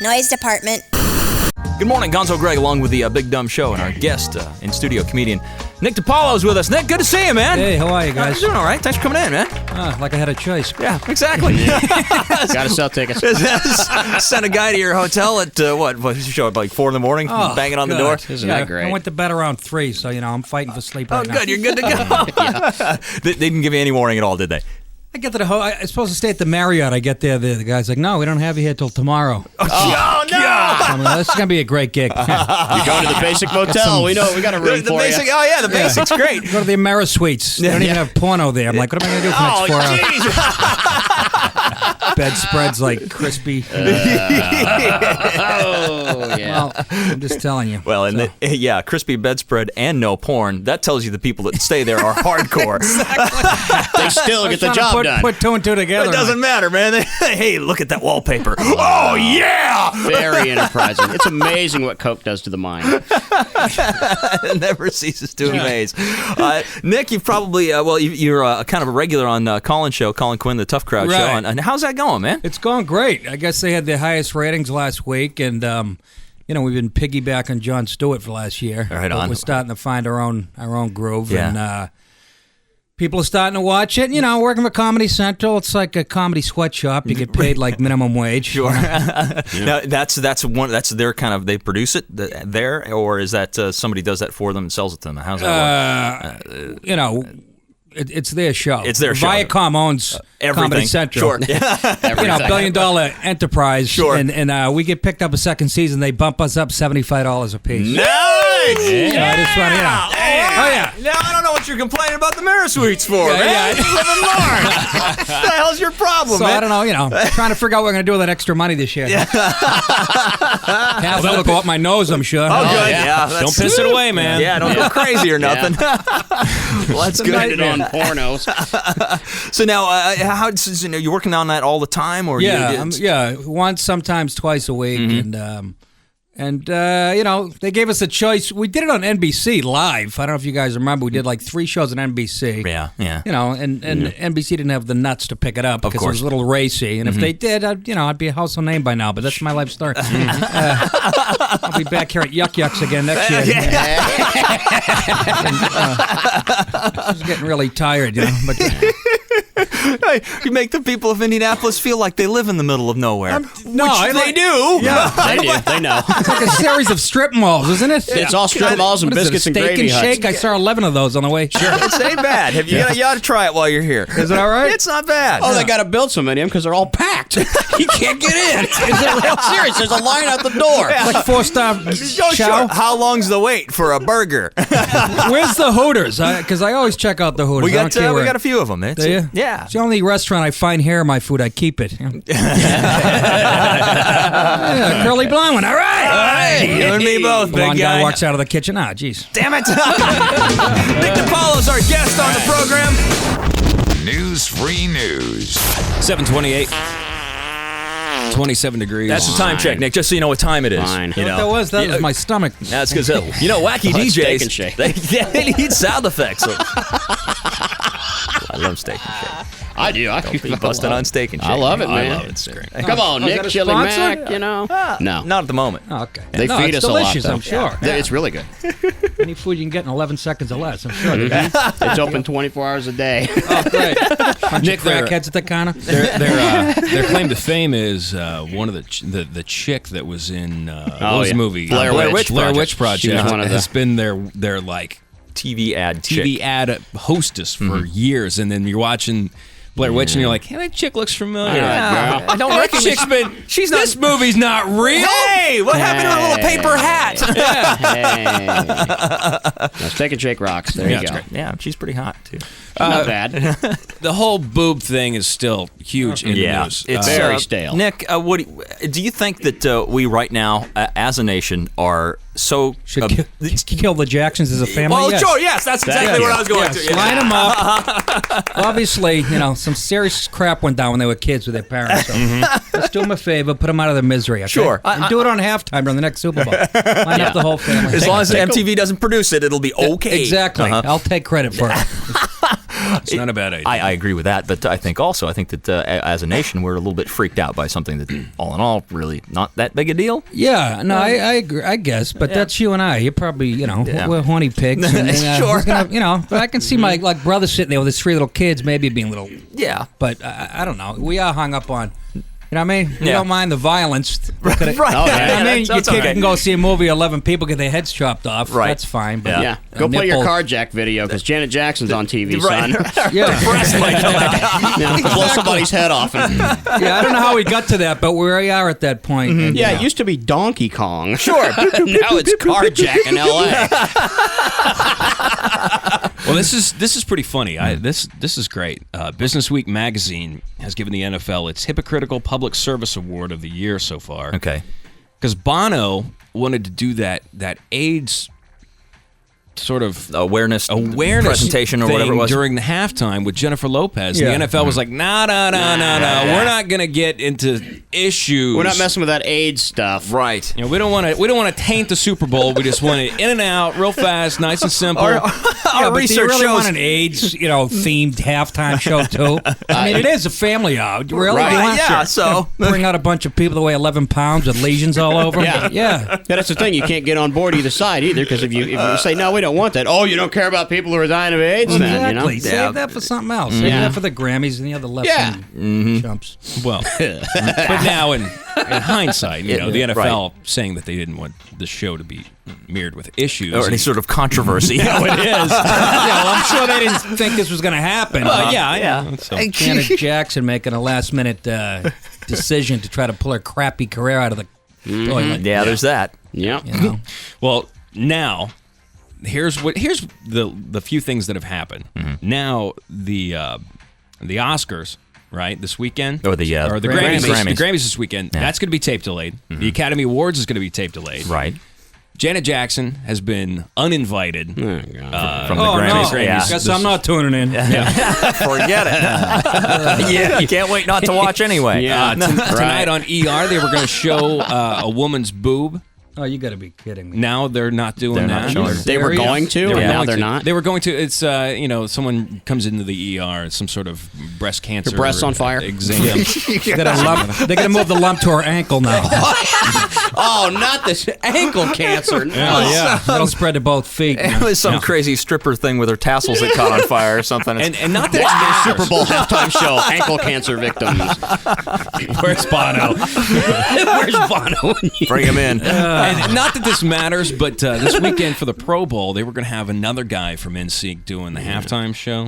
Noise department. Good morning, Gonzo Greg, along with the Big Dumb Show, and our guest in studio comedian Nick DiPaolo is with us. Nick, good to see you, man. Hey, how are you guys? Doing all right. Thanks for coming in, man. Like I had a choice. Yeah, exactly. Got to sell tickets. Send a guy to your hotel at what did you show up like 4 in the morning, banging on the door? Isn't that great? I went to bed around 3, so I'm fighting for sleep right now. Oh, good. You're good to go. They didn't give you any warning at all, did they? I get to the I was supposed to stay at the Marriott. I get there, the guy's like, "No, we don't have you here till tomorrow." Oh no! I'm like, this is gonna be a great gig. You go to the Basic Motel. We know we got a room for basic, you. Oh yeah, the Basic's great. Go to the Amerisuites. They don't even have porno there. I'm like, what am I gonna do for the next 4 hours? Bedspreads like crispy. Oh yeah. Well, I'm just telling you. Well, and crispy bedspread and no porn. That tells you the people that stay there are hardcore. They still get the job done. Put 2 and 2 together. It doesn't matter, man. Hey, look at that wallpaper. Oh yeah! Very enterprising. It's amazing what coke does to the mind. It never ceases to amaze. Nick, you've probably you're kind of a regular on Colin's show, Colin Quinn, the Tough Crowd show. And how's that going, man? It's going great. I guess they had their highest ratings last week, and we've been piggybacking Jon Stewart for last year. Right on. We're starting to find our own groove, Yeah. and people are starting to watch it. Working for Comedy Central, it's like a comedy sweatshop. You get paid like minimum wage. Sure. Now that's their kind of, they produce it there, or is that somebody does that for them and sells it to them? How's that work? It's their show. It's their show. Viacom owns Comedy Central. Sure. $1 billion enterprise. Sure. And we get picked up a second season. They bump us up $75 a piece. Nice. I just want Oh yeah. Now I don't know what you're complaining about the Amerisuites for, man. You live in Lawrence. What the hell's your problem, So man? I don't know, trying to figure out what we're going to do with that extra money this year. Half of it'll go up my nose, I'm sure. Oh, good. Yeah. Don't piss it away, man. Yeah, don't go crazy or nothing. Well, that's good. Spend it on pornos. So now, you're working on that all the time, or once, sometimes twice a week, and they gave us a choice. We did it on NBC live. I don't know if you guys remember. We did like 3 shows on NBC. Yeah. And NBC didn't have the nuts to pick it up because it was a little racy. And if they did, I'd be a household name by now. But that's my life story. I'll be back here at Yuck Yucks again next year. I was getting really tired, But you make the people of Indianapolis feel like they live in the middle of nowhere. They do. Yeah, They do. They know. It's like a series of strip malls, isn't it? It's all strip malls and What is it, biscuits and Steak gravy and huts. Shake. I saw 11 of those on the way. Sure. It ain't bad. You ought to try it while you're here. Is it all right? It's not bad. Oh, they got to build so many of them because they're all packed. You can't get in. It's real serious. There's a line out the door. It's like 4-star Sure. chow. How long's the wait for a burger? Where's the Hooters? Because I always check out the Hooters. We got a few of them. Do you? Yeah. It's the only restaurant I find here in my food. I keep it. Yeah, curly blonde one. All right. You and me both, big Blonde guy guy. walks out of the kitchen. Jeez. Damn it. Nick DiPaolo's our guest on the program. News-free news. 7:28. 27 degrees. That's the time check, Nick, just so you know what time it is. Fine. You know? That was my stomach. That's because, wacky Steak and DJs, Shake. they need sound effects. So. I love Steak and Shake. I do. I Don't be busting on Steak and Shake. I love it, man. I love it. It's great. Come on, is Nick, that a Chili sponsor? Mac, No. Not at the moment. Oh, okay. They feed it's us delicious, a lot, though. I'm sure. Yeah. It's really good. Any food you can get in 11 seconds or less, I'm sure. It's open 24 hours a day. Oh, great. Nick, Crackheads at the counter. their claim to fame is one of the chick that was in what was the movie? Blair Witch Project. She was one of has been their like TV ad hostess for years, and then you're watching Blair Witch, and you're like, hey, that chick looks familiar. Yeah. I don't That recognize. chick's been. This movie's not real. Hey, what happened to her little paper hat? Hey. Now, Steak and Shake rocks. There you it's go. great. Yeah, she's pretty hot too. Not bad. The whole boob thing is still huge in the news. It's very stale. Nick, what do you think that we right now, as a nation, are so Should kill the Jacksons as a family? Well, yes. sure, yes, that's exactly what I was going to. Yeah. Line them up. Obviously, some serious crap went down when they were kids with their parents. So let's do them a favor, put them out of their misery. Okay? Sure. And do it on halftime during the next Super Bowl. Line up the whole family. As long as MTV doesn't produce it, it'll be okay. Exactly. I'll take credit for it. It's not a bad idea. I agree with that, but I think that as a nation, we're a little bit freaked out by something that, all in all, really not that big a deal. Yeah, no, I agree, I guess, but that's you and I. You're probably, we're horny pigs. And, Sure. But I can see my brother sitting there with his 3 little kids, maybe being a little. Yeah. But I don't know. We are hung up on. You know what I mean? We Yeah. don't mind the violence. Right. Oh, yeah. You know what I mean? That's Your kid okay. can go see a movie, 11 people get their heads chopped off. Right. That's fine. But Yeah. Go play your carjack video because Janet Jackson's on TV, son. Yeah. Blow somebody's head off. Yeah, I don't know how we got to that, but we are at that point. And, Yeah, it used to be Donkey Kong. Sure. Now it's Carjack in L.A. Well, this is pretty funny. This is great. Business Week magazine has given the NFL its Hypocritical Public Service Award of the year so far. Okay. Because Bono wanted to do that AIDS sort of awareness presentation or thing whatever it was during the halftime with Jennifer Lopez. Yeah. And the NFL was like, no. We're not going to get into issues. We're not messing with that AIDS stuff. Right. We don't want to taint the Super Bowl. We just want it in and out, real fast, nice and simple. Our Our but do you research really shows want an AIDS, themed halftime show too? I mean, it is a family out. Really? Right. You want Yeah, to so bring out a bunch of people that weigh 11 pounds with lesions all over? Yeah. Yeah. That's the thing. You can't get on board either side either because if you say, no, we don't want that. Oh, you don't care about people who are dying of AIDS then, Exactly. you know? Save that for something else. Save that for the Grammys and the other left-wing chumps. Well, but now in hindsight, the NFL saying that they didn't want the show to be mirrored with issues or any sort of controversy. No, it is. Yeah, well, I'm sure they didn't think this was going to happen. Yeah. So, Janet Jackson making a last-minute decision to try to pull her crappy career out of the toilet. Yeah, there's that. Yeah. well, now here's the few things that have happened. Now the Oscars, right, this weekend, Or the Grammys. Grammys. The Grammys this weekend. That's going to be tape delayed. The Academy Awards is going to be tape delayed. Right. Janet Jackson has been uninvited From the Oh, Grammys. no. Yeah. Guess I'm not tuning in. Forget it. Yeah, can't wait not to watch anyway. Yeah. Tonight on ER, they were going to show a woman's boob. Oh, you got to be kidding me. Now they're not doing They're that. not showing. They were going to, and now they're not. They were going to. It's someone comes into the ER, some sort of breast cancer. Her breast's on fire. Exam. They're going to move the lump to her ankle now. Oh, not this ankle cancer. No. Yeah. That'll spread to both feet. It was some crazy stripper thing with her tassels that caught on fire or something. and not that Watch it the Super Bowl halftime show. Ankle cancer victims. Where's Bono? Where's Bono? Bring him in. And not that this matters, but this weekend for the Pro Bowl, they were going to have another guy from NSYNC doing the halftime show.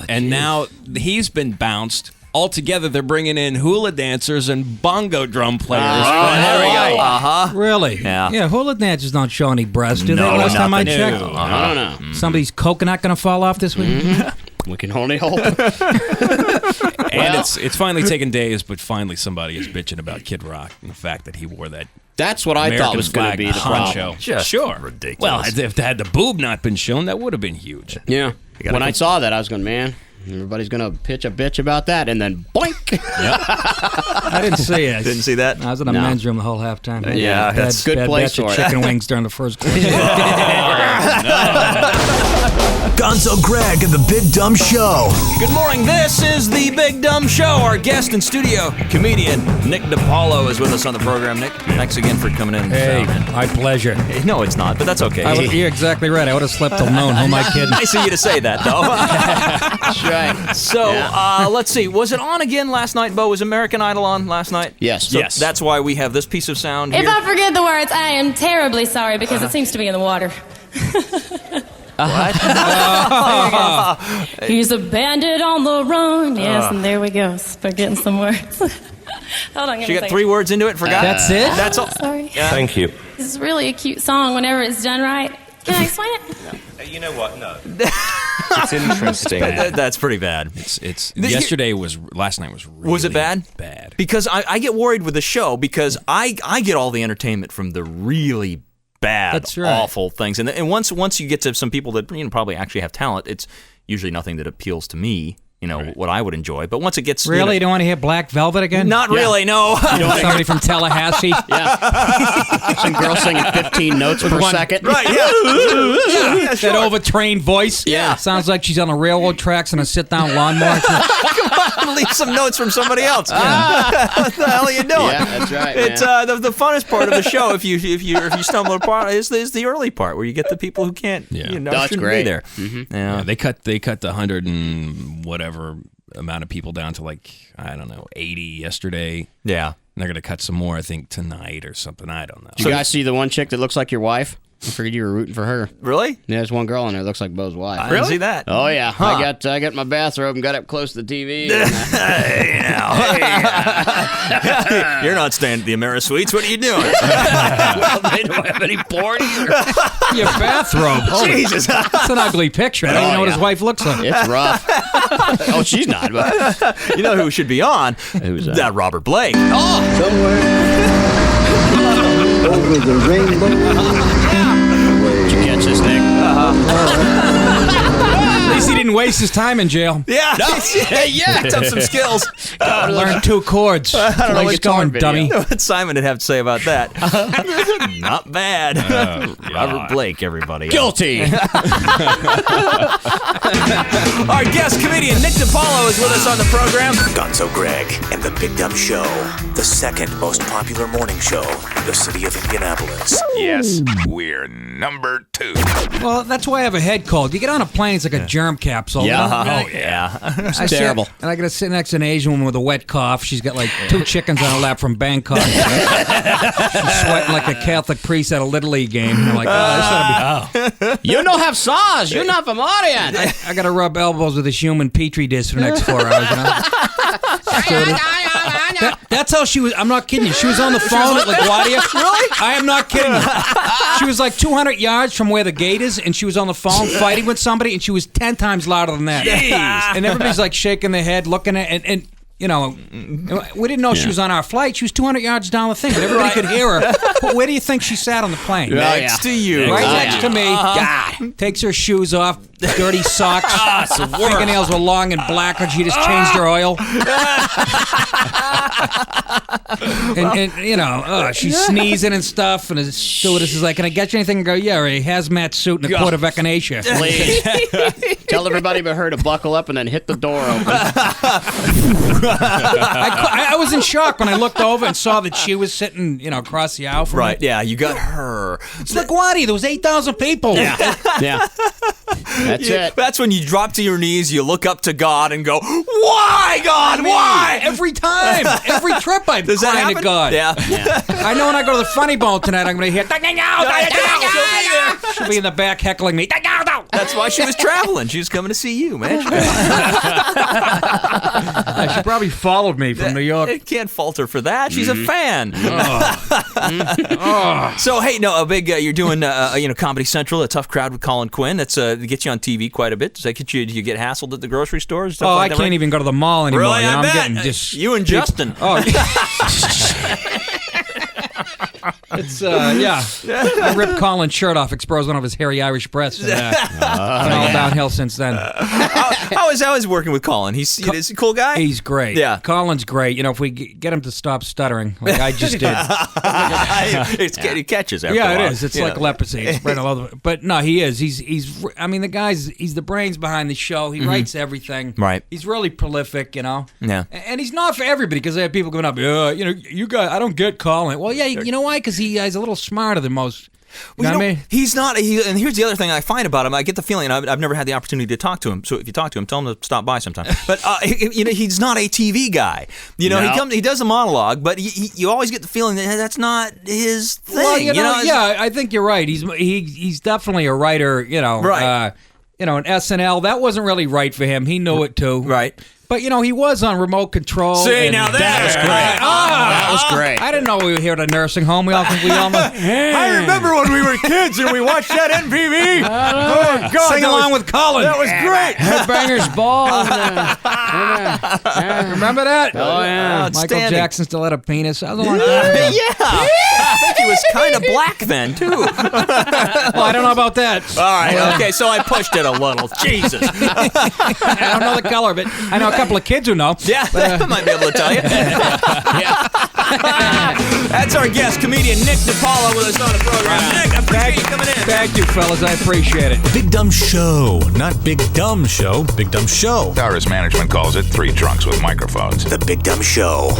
And now he's been bounced. Altogether, they're bringing in hula dancers and bongo drum players. There we go. Uh-huh. Really? Yeah. Yeah, hula dancers don't show any breasts, do they? No, Last time I nothing. checked. I don't know. Somebody's coconut going to fall off this week? We can only hope. And it's finally taken days, but finally somebody is bitching about Kid Rock and the fact that he wore that That's what I American thought was going to flag be the poncho. problem. Just Sure. ridiculous. Well, if had the boob not been shown, that would have been huge. Yeah. When I saw that, I was going, man, everybody's going to pitch a bitch about that, and then boink. I didn't see it. Didn't see that? I was in a men's room the whole halftime. Yeah, that's good place batch of for it. chicken wings during the first quarter. Gonzo Greg and the Big Dumb Show. Good morning. This is the Big Dumb Show. Our guest in studio, comedian Nick DiPaolo, is with us on the program. Nick, thanks again for coming in. Hey, my pleasure. No, it's not, but that's okay. You're exactly right. I would have slept till noon. Who am I kidding? Nice of you to say that, though. That's right. So, let's see. Was it on again last night, Bo? Was American Idol on last night? Yes. So that's why we have this piece of sound If here. I forget the words, I am terribly sorry because it seems to be in the water. He's a bandit on the run. Yes, and there we go. Forgetting some words. Hold on. She got 3 words into it, forgot? That's it? That's all. Sorry. Thank you. This is really a cute song whenever it's done right. Can I explain it? You know what? No. It's interesting. That's pretty bad. It's last night was really Was it bad? Bad. Because I get worried with the show because I get all the entertainment from the really bad, That's right. awful things. And once you get to some people that probably actually have talent, it's usually nothing that appeals to me. what I would enjoy. But once it gets really, you don't want to hear Black Velvet again? Not really, no. Somebody from Tallahassee. Yeah. Some girl singing 15 notes per second. Right, yeah. That overtrained voice. Yeah. Sounds like she's on the railroad tracks on a sit-down lawnmower. Come on, leave some notes from somebody else. What the hell are you doing? Yeah, that's right, It's the funnest part of the show, if you stumble upon it, is the early part where you get the people who can't, That's shouldn't great. be there. Mm-hmm. Yeah, they cut the 100 and whatever amount of people down to 80 yesterday. Yeah. And they're going to cut some more, I think, tonight or something. I don't know. Did you guys see the one chick that looks like your wife? I figured you were rooting for her. Really? Yeah, there's one girl in there that looks like Bo's wife. I didn't see that. Oh yeah, I got my bathrobe and got up close to the TV. You're not staying at the AmeriSuites. What are you doing? They don't have any porn either. Your bathrobe. Jesus. That's an ugly picture. I don't even know what his wife looks like. It's rough. Oh, she's not. But You know who should be on? Who's that? That Robert Blake. Over the rainbow. did you catch this thing? At least he didn't waste his time in jail. Yeah. Yeah. Picked up some skills. Learned 2 chords. I don't know Like what going, dummy. what Simon would have to say about that. Not bad. Robert Blake, everybody. Guilty. Our guest comedian Nick DiPaolo is with us on the program. Gonzo Greg and the Big Dumb Show, the second most popular morning show in the city of Indianapolis. Yes, we're number 2. Well, that's why I have a head cold. You get on a plane, it's like a germ capsule. Yeah. Oh, yeah. I terrible. And I got to sit next to an Asian woman with a wet cough. She's got 2 chickens on her lap from Bangkok. She's sweating like a Catholic priest at a Little League game. I'm like, this ought to be... You don't have sauce. You're not from Orient. I got to rub elbows with this human petri dish for the next 4 hours. That's how she was. I'm not kidding you. She was on the phone at LaGuardia. Really? I am not kidding you. She was 200 yards from where the gate is, and she was on the phone fighting with somebody, and she was 10 times louder than that. Jeez. And everybody's shaking their head, looking at and we didn't know she was on our flight. She was 200 yards down the thing, but everybody could hear her. But where do you think she sat on the plane? Next to you. Right next to me. God. Takes her shoes off, dirty socks. Fingernails were long and black, and she just changed her oil. and she's sneezing and stuff, and the stewardess is like, "Can I get you anything?" And go, "Yeah, a hazmat suit and a quart of echinacea." Please. Tell everybody but her to buckle up and then hit the door open. I was in shock when I looked over and saw that she was sitting, across the aisle from me. Right, yeah, you got her. It's LaGuardia. There was 8,000 people. Yeah. That's it. That's when you drop to your knees, you look up to God and go, "Why, God? Why?" Every time. Every trip I'm Does that crying happen? to God. Yeah. I know when I go to the Funny Bone tonight, I'm going to hear, she'll be in the back heckling me. That's why she was traveling. She was coming to see you, man. She probably followed me from New York. I can't fault her for that. She's a fan. So, hey, a big, you're doing, Comedy Central, a tough crowd with Colin Quinn. That's gets you on TV quite a bit. Does that get you? Do you get hassled at the grocery stores? Stuff like I that, can't even go to the mall anymore. Really? I I'm bet. getting just you and Justin. It's I ripped Colin's shirt off, exposed one of his hairy Irish breasts. And, all downhill since then. How is working with Colin? Is he a cool guy? He's great. Yeah. Colin's great. If we get him to stop stuttering, like I just did. It catches after a Yeah, while. it is. It's like leprosy. It's spread all over. But no, he is. He's the guy's. He's the brains behind the show. He writes everything. Right. He's really prolific. Yeah. And he's not for everybody because I have people going up. You guys. I don't get Colin. Well, yeah. You know why? Because he's a little smarter than most. You know what I mean? He's not. And here's the other thing I find about him. I get the feeling, I've never had the opportunity to talk to him. So if you talk to him, tell him to stop by sometime. But he's not a TV guy. He does a monologue, but you always get the feeling that that's not his thing. Well, I think you're right. He's definitely a writer. Right. An SNL that wasn't really right for him. He knew it too. Right. But he was on Remote Control. See, now that was great. That was great. I didn't know we were here at a nursing home. We all think we all know. I remember when we were kids and we watched that MTV. Oh, God. Sing along with Colin. That was great. Headbangers Ball. Remember that? Oh, yeah. Michael Outstanding. Jackson still had a penis. That was a long time ago. I think he was kind of black then, too. Well, I don't know about that. All right, okay, so I pushed it a little. Jesus. I don't know the color, but I know a couple of kids who know. Yeah, I might be able to tell you. That's our guest, comedian Nick DiPaolo, with us on the program. Nick, I appreciate you coming in. Thank you, fellas. I appreciate it. Big Dumb Show. Not Big Dumb Show. Big Dumb Show. Or as management calls it, 3 trunks with microphones. The Big Dumb Show.